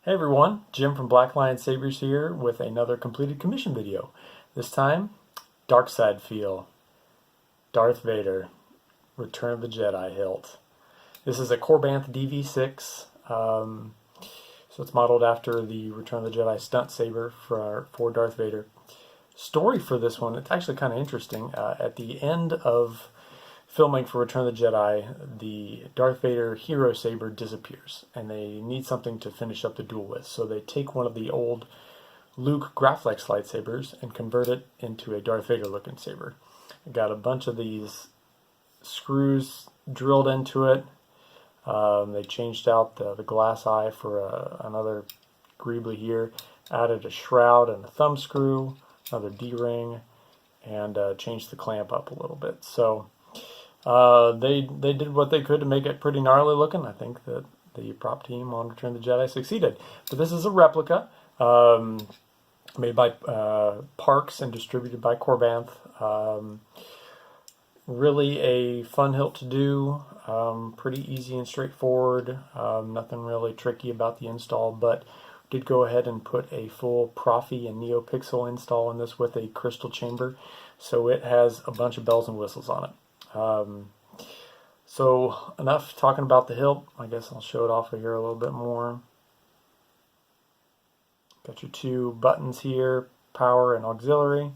Hey everyone, Jim from Black Lion Sabers here with another completed commission video. This time, dark side feel, Darth Vader, Return of the Jedi hilt. This is a Korbanth DV6, so it's modeled after the Return of the Jedi stunt saber for Darth Vader. Story for this one, it's actually kind of interesting. At the end of filming for Return of the Jedi, the Darth Vader hero saber disappears, and they need something to finish up the duel with. So they take one of the old Luke Graflex lightsabers and convert it into a Darth Vader looking saber. It got a bunch of these screws drilled into it. They changed out the glass eye for another greebly here, added a shroud and a thumb screw, another D-ring, and changed the clamp up a little bit. So they did what they could to make it pretty gnarly looking. I think that the prop team on Return of the Jedi succeeded. But this is a replica made by Parks and distributed by Korbanth. Really a fun hilt to do. Pretty easy and straightforward. Nothing really tricky about the install, but did go ahead and put a full Proffie and Neopixel install in this with a crystal chamber. So it has a bunch of bells and whistles on it. So enough talking about the hilt. I guess I'll show it off here a little bit more. Got your two buttons here, power and auxiliary.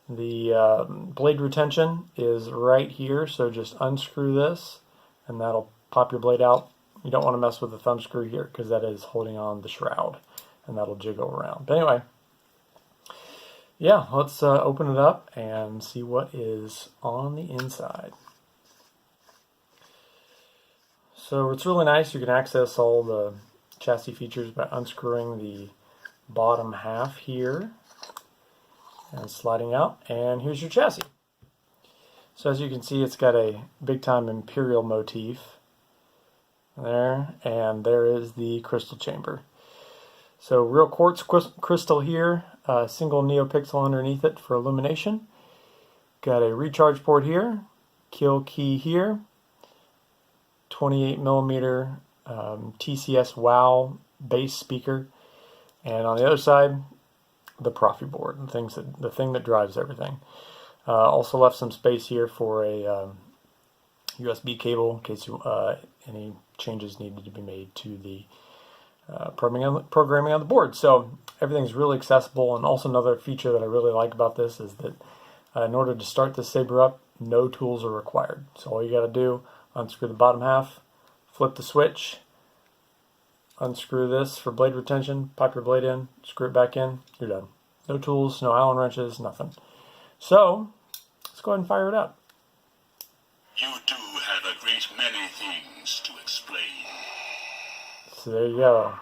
The blade retention is right here, so just unscrew this and that'll pop your blade out. You don't want to mess with the thumb screw here because that is holding on the shroud and that'll jiggle around. But anyway, yeah, let's open it up and see what is on the inside. So it's really nice. You can access all the chassis features by unscrewing the bottom half here and sliding out. And here's your chassis. So as you can see, it's got a big time Imperial motif there, and there is the crystal chamber. So real quartz crystal here, single Neopixel underneath it for illumination. Got a recharge port here, kill key here, 28mm TCS WOW bass speaker, and on the other side, the Proffieboard, the thing that drives everything. Also left some space here for a USB cable in case any changes needed to be made to the programming on the board. So everything's really accessible, and also another feature that I really like about this is that in order to start this saber up, no tools are required. So all you got to do, unscrew the bottom half, flip the switch, unscrew this for blade retention, pop your blade in, screw it back in, you're done. No tools, no Allen wrenches, nothing. So let's go ahead and fire it up. You do have a great many things to explain. So there you go.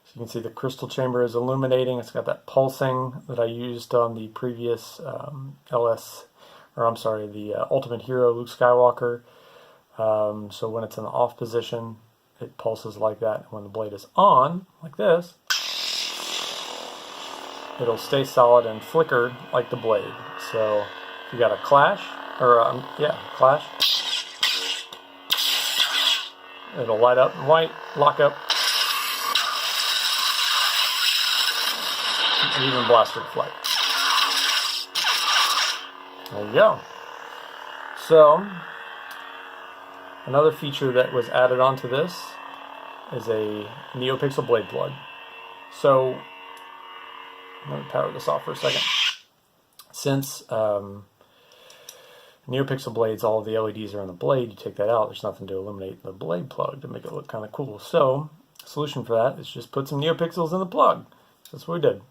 So you can see the crystal chamber is illuminating. It's got that pulsing that I used on the previous the Ultimate Hero Luke Skywalker. So when it's in the off position, it pulses like that. And when the blade is on, like this, it'll stay solid and flicker like the blade. So if you got a clash, clash, it'll light up in white, lock up, and even blaster flight. There you go. So another feature that was added onto this is a Neopixel blade plug. So let me power this off for a second. Since Neopixel blades, all of the LEDs are on the blade, you take that out, there's nothing to illuminate the blade plug to make it look kind of cool. So the solution for that is just put some Neopixels in the plug. That's what we did.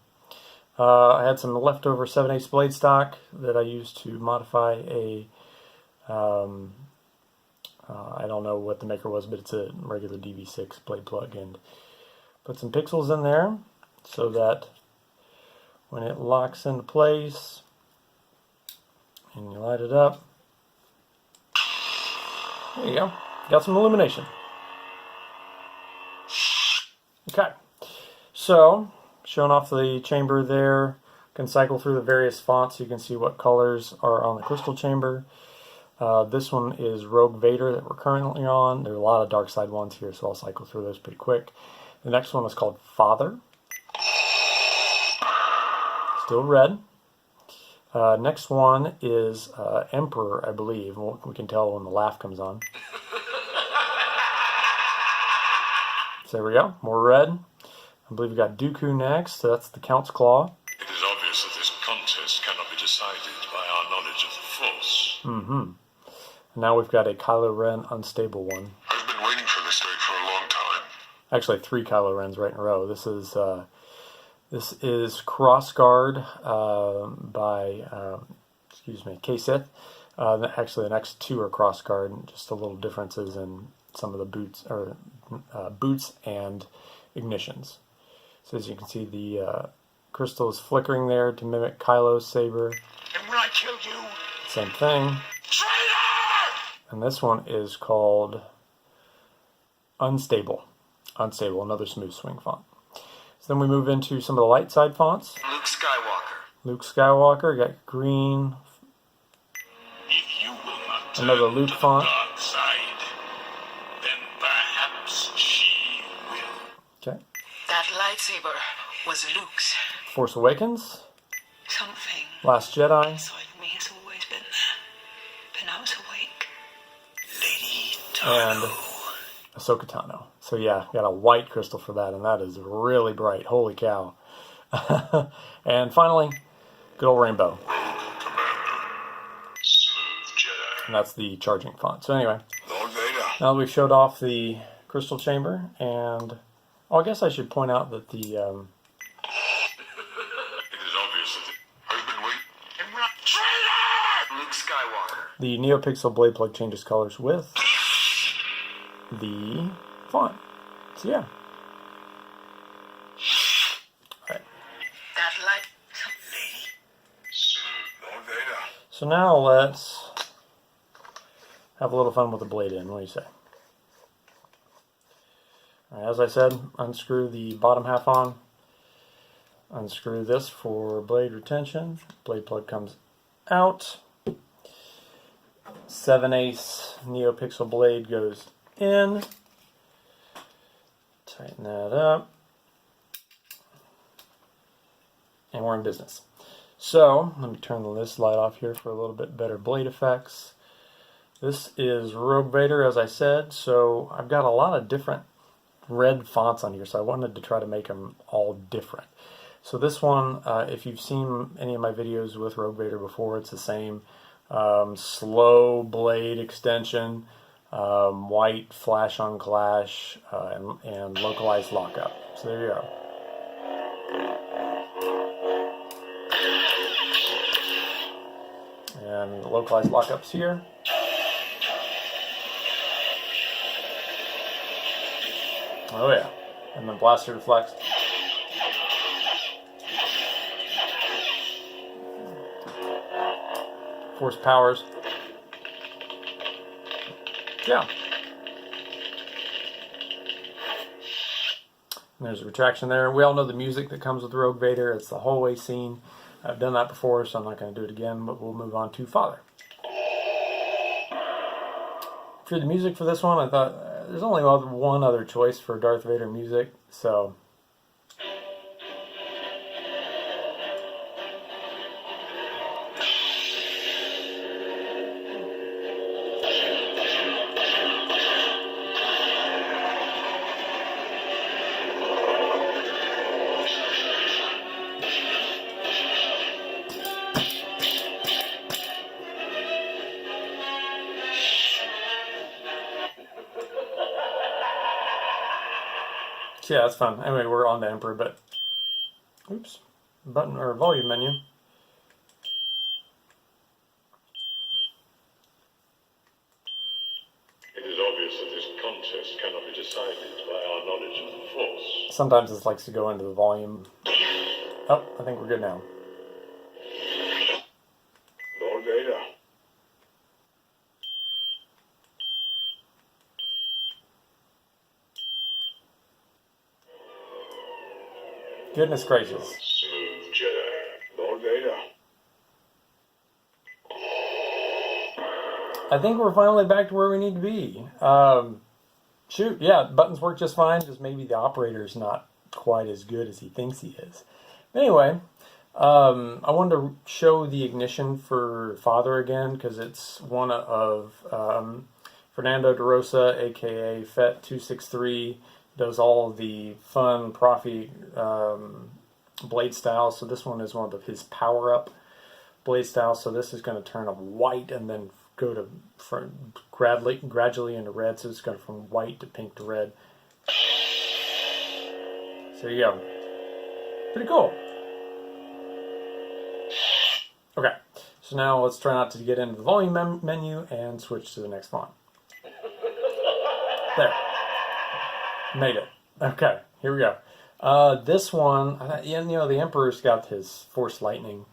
I had some leftover 7/8 blade stock that I used to modify a I don't know what the maker was, but it's a regular DV6 blade plug, and put some pixels in there so that when it locks into place and you light it up, there you go, got some illumination. Okay, so showing off the chamber there, can cycle through the various fonts so you can see what colors are on the crystal chamber. This one is Rogue Vader that we're currently on. There are a lot of dark side ones here, so I'll cycle through those pretty quick. The next one is called Father. Still red. Next one is Emperor, I believe. We can tell when the laugh comes on. So there we go, more red. I believe we got Dooku next, so that's the Count's Claw. It is obvious that this contest cannot be decided by our knowledge of the Force. Mm-hmm. Now we've got a Kylo Ren unstable one. I've been waiting for this day for a long time. Actually, 3 Kylo Rens right in a row. This is Crossguard by K-Sith. Actually, the next 2 are Crossguard, just a little differences in some of the boots and ignitions. So as you can see, the crystal is flickering there to mimic Kylo's saber. And when I killed you, same thing. traitor! And this one is called Unstable. Unstable, another smooth swing font. So then we move into some of the light side fonts. Luke Skywalker. Luke Skywalker, got green. If you will not turn Another Luke to the font. dark side, then perhaps she will. Okay. That lightsaber was Luke's. Force Awakens. Something Last Jedi. inside me has always been there, but now it's awake. Lady And Ahsoka Tano. So yeah, got a white crystal for that, and that is really bright. Holy cow. And finally, good old rainbow. Smooth Jedi. And that's the charging font. So anyway, Lord Vader. now that we've showed off the crystal chamber, and I guess I should point out that the It is obvious that I've been waiting. And we're not traitor! Luke Skywalker. the Neopixel blade plug changes colors with the font. So yeah. Alright. That light. Smooth Lord Vader. So now let's have a little fun with the blade in. What do you say? Alright, as I said, unscrew the bottom half on. Unscrew this for blade retention. Blade plug comes out. 7/8 Neopixel blade goes in. Tighten that up. And we're in business. So, let me turn this light off here for a little bit better blade effects. This is Rogue Vader, as I said, so I've got a lot of different red fonts on here, so I wanted to try to make them all different. So this one, if you've seen any of my videos with Rogue Vader before, it's the same. Slow blade extension, white flash on clash, and localized lockup. So there you go. And localized lockups here. Oh yeah, and then blaster reflex. Force powers. Yeah. And there's a retraction there. We all know the music that comes with Rogue Vader. It's the hallway scene. I've done that before, so I'm not going to do it again, but we'll move on to Father. For the music for this one, I thought there's only one other choice for Darth Vader music, so yeah, that's fun. Anyway, we're on to Emperor, but oops, button or volume menu. It is obvious that this contest cannot be decided by our knowledge of the Force. Sometimes it likes to go into the volume. Oh, I think we're good now. Lord Vader. Goodness gracious. Smooth Jedi. Lord Vader. I think we're finally back to where we need to be. Shoot, yeah, buttons work just fine, just maybe the operator's not quite as good as he thinks he is. Anyway, I wanted to show the ignition for Father again, because it's one of Fernando de Rosa, aka FET263, does all the fun Proffie blade styles. So this one is one of his power-up blade styles. So this is going to turn up white and then go to gradually into red. So it's going from white to pink to red. So there you go. Pretty cool. Okay, so now let's try not to get into the volume menu and switch to the next font. There. Made it. Okay, here we go. This one, you know, the Emperor's got his Force Lightning.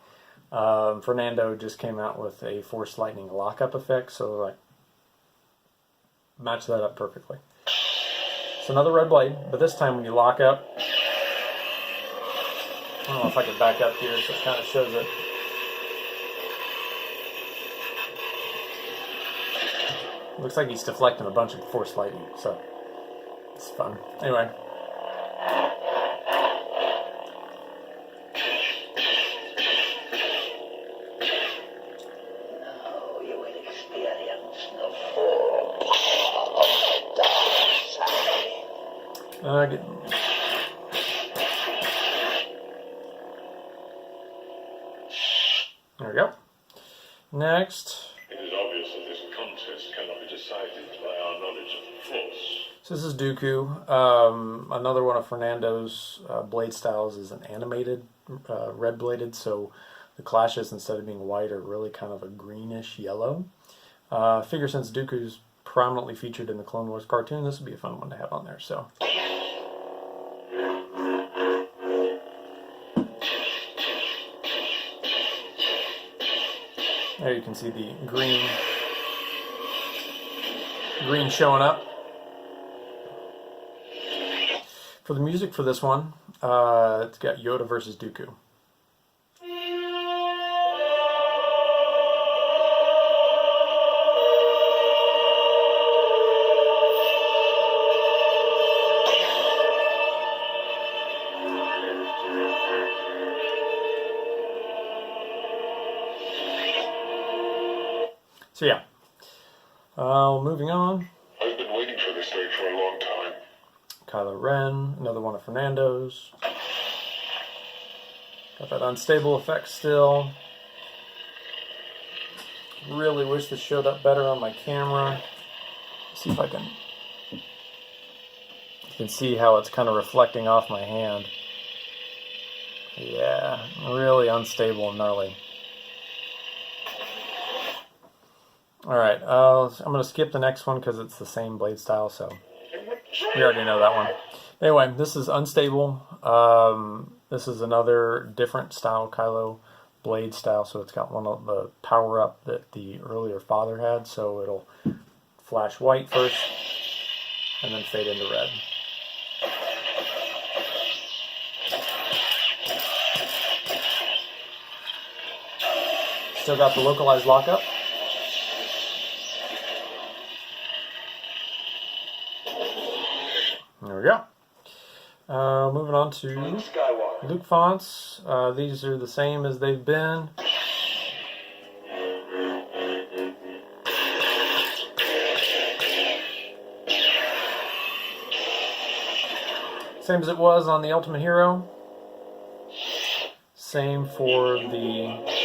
Fernando just came out with a Force Lightning lockup effect, so like match that up perfectly. It's another red blade, but this time when you lock up, I don't know if I can back up here so it kind of shows it. Looks like he's deflecting a bunch of Force Lightning, so it's fun. Anyway. Now you will experience the full dark side. There we go. Next. So this is Dooku. Another one of Fernando's blade styles is an animated red bladed, so the clashes instead of being white are really kind of a greenish yellow. I figure since Dooku's prominently featured in the Clone Wars cartoon, this would be a fun one to have on there. So. There you can see the green showing up. For the music for this one, it's got Yoda versus Dooku. So yeah, moving on. I've been waiting for this day for a long time. Kylo Ren, another one of Fernando's. Got that unstable effect still. Really wish this showed up better on my camera. Let's see if I can. You can see how it's kind of reflecting off my hand. Yeah, really unstable and gnarly. Alright, I'm going to skip the next one because it's the same blade style, so we already know that one. Anyway, this is unstable. This is another different style Kylo blade style, so it's got one of the power-up that the earlier Father had, so it'll flash white first and then fade into red. Still got the localized lockup. There we go. Moving on to Luke fonts. These are the same as they've been. Same as it was on the Ultimate Hero. Same for the...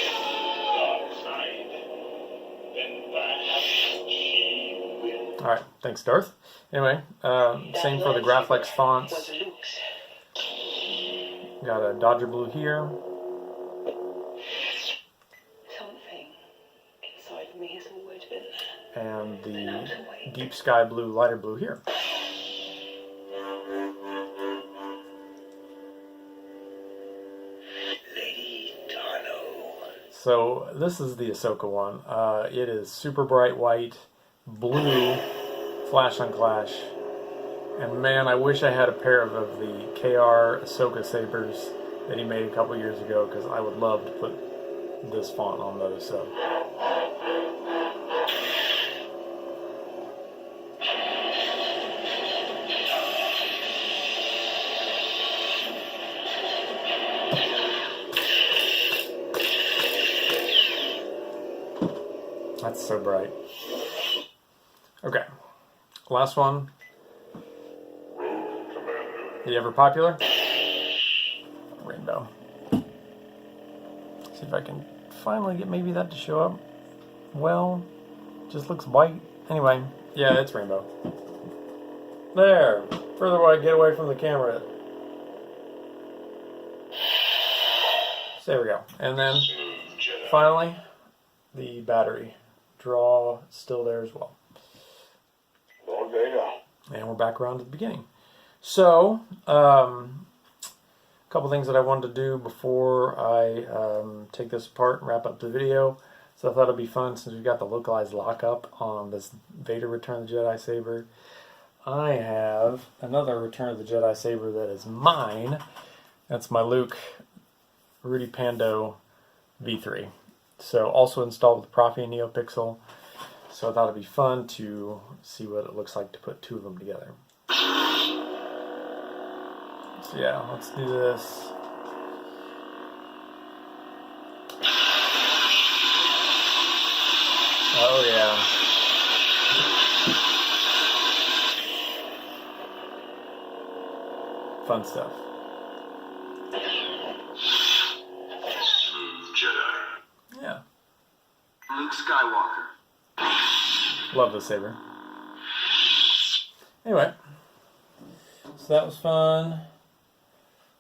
Alright, thanks Darth. Anyway, same for the Graphics fonts. Got a Dodger blue here. Something inside me has always been there. And the deep sky blue, lighter blue here. So this is the Ahsoka one. It is super bright white, blue, flash on clash. And man, I wish I had a pair of the KR Ahsoka sabers that he made a couple years ago, because I would love to put this font on those. So That's so bright. Okay, last one. The ever popular rainbow. See if I can finally get maybe that to show up. Well, just looks white. Anyway, yeah, it's rainbow. There, further away, get away from the camera. So there we go. And then finally, the battery draw still there as well. Lord Vader. And we're back around to the beginning. So, a couple things that I wanted to do before I take this apart and wrap up the video. So I thought it'd be fun since we've got the localized lockup on this Vader Return of the Jedi saber. I have another Return of the Jedi saber that is mine. That's my Luke Rudy Pando V3. So also installed with Proffie and Neopixel. So I thought it'd be fun to see what it looks like to put two of them together. So yeah, let's do this. Oh yeah. Fun stuff. Smooth Jedi. Yeah. Luke Skywalker. Love the saber. Anyway. So that was fun.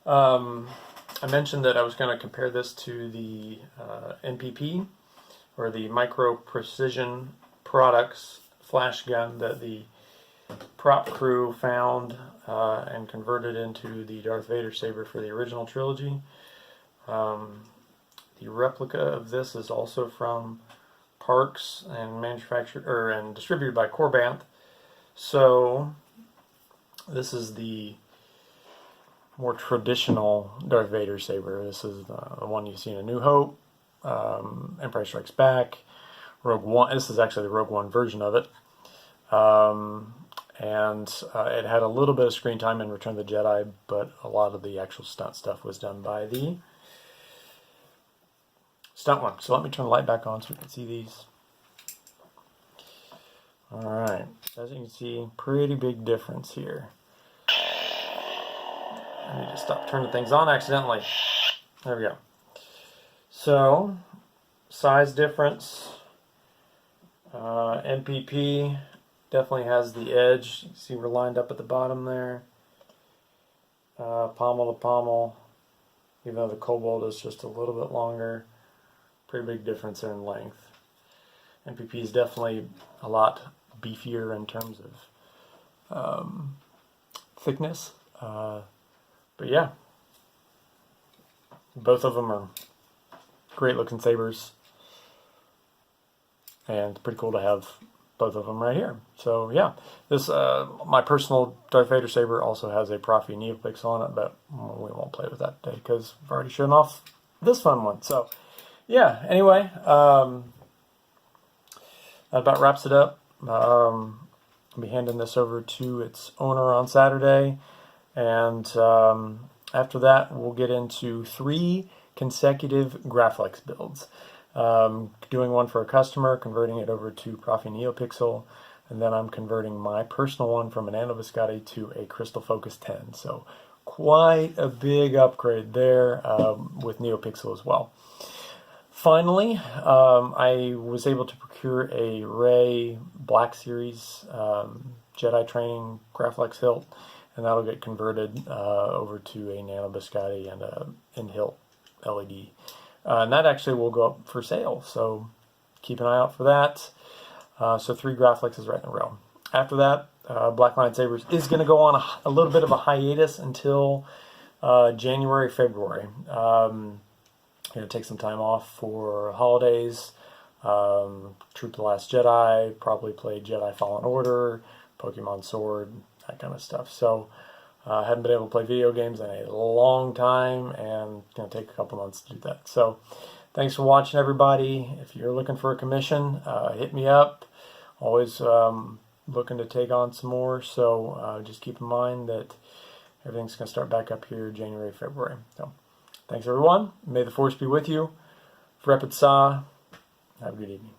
I mentioned that I was going to compare this to the MPP, or the Micro Precision Products flash gun that the prop crew found and converted into the Darth Vader saber for the original trilogy. The replica of this is also from Parks and manufactured and distributed by Korbanth. So this is the more traditional Darth Vader saber. This is the one you see in A New Hope, Empire Strikes Back, Rogue One. This is actually the Rogue One version of it. And it had a little bit of screen time in Return of the Jedi, but a lot of the actual stunt stuff was done by the stunt one. So let me turn the light back on so we can see these. Alright, as you can see, pretty big difference here. I need to stop turning things on accidentally. There we go. So, size difference. MPP definitely has the edge. You can see we're lined up at the bottom there. Pommel to pommel. Even though the Cobalt is just a little bit longer. Pretty big difference in length. MPP is definitely a lot beefier in terms of thickness. But yeah, both of them are great looking sabers, and it's pretty cool to have both of them right here. So yeah, this my personal Darth Vader saber also has a Proffie Neopixel on it, but we won't play with that today because I've already shown off this fun one. So yeah, anyway, that about wraps it up. I'll be handing this over to its owner on Saturday. And after that, we'll get into 3 consecutive Graflex builds. Doing one for a customer, converting it over to Proffie Neopixel, and then I'm converting my personal one from an Anno-Biscotti to a Crystal Focus 10. So quite a big upgrade there with Neopixel as well. Finally, I was able to procure a Ray Black Series Jedi Training Graflex hilt, and that'll get converted over to a Nano Biscotti and a hilt LED. And that actually will go up for sale, so keep an eye out for that. So 3 Graflexes right in a row. After that, Black Lightsabers is going to go on a little bit of a hiatus until January, February. Going to take some time off for holidays. Troop the Last Jedi, probably play Jedi Fallen Order, Pokemon Sword, that kind of stuff. So I haven't been able to play video games in a long time, and it's going to take a couple months to do that. So thanks for watching, everybody. If you're looking for a commission, hit me up. Always looking to take on some more, so just keep in mind that everything's going to start back up here January, February. So thanks, everyone. May the Force be with you. Vrepit Sa. Have a good evening.